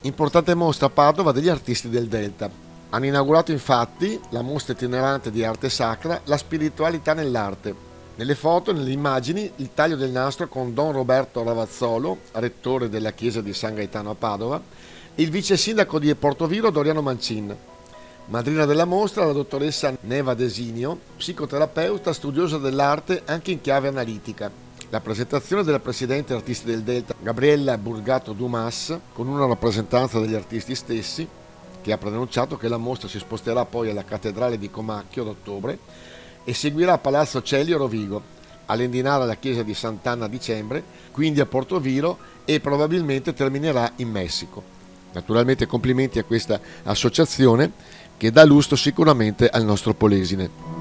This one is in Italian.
Importante mostra a Padova degli artisti del Delta. Hanno inaugurato infatti la mostra itinerante di arte sacra La spiritualità nell'arte. Nelle foto e nelle immagini il taglio del nastro con Don Roberto Ravazzolo, rettore della chiesa di San Gaetano a Padova, e il vice sindaco di Portoviro Doriano Mancin. Madrina della mostra la dottoressa Neva Desinio, psicoterapeuta studiosa dell'arte anche in chiave analitica. La presentazione della presidente artisti del Delta Gabriella Burgato Dumas, con una rappresentanza degli artisti stessi, che ha preannunciato che la mostra si sposterà poi alla cattedrale di Comacchio ad ottobre e seguirà a Palazzo Celio Rovigo, all'Endinara alla chiesa di Sant'Anna a dicembre, quindi a Portoviro e probabilmente terminerà in Messico. Naturalmente complimenti a questa associazione che dà lustro sicuramente al nostro Polesine.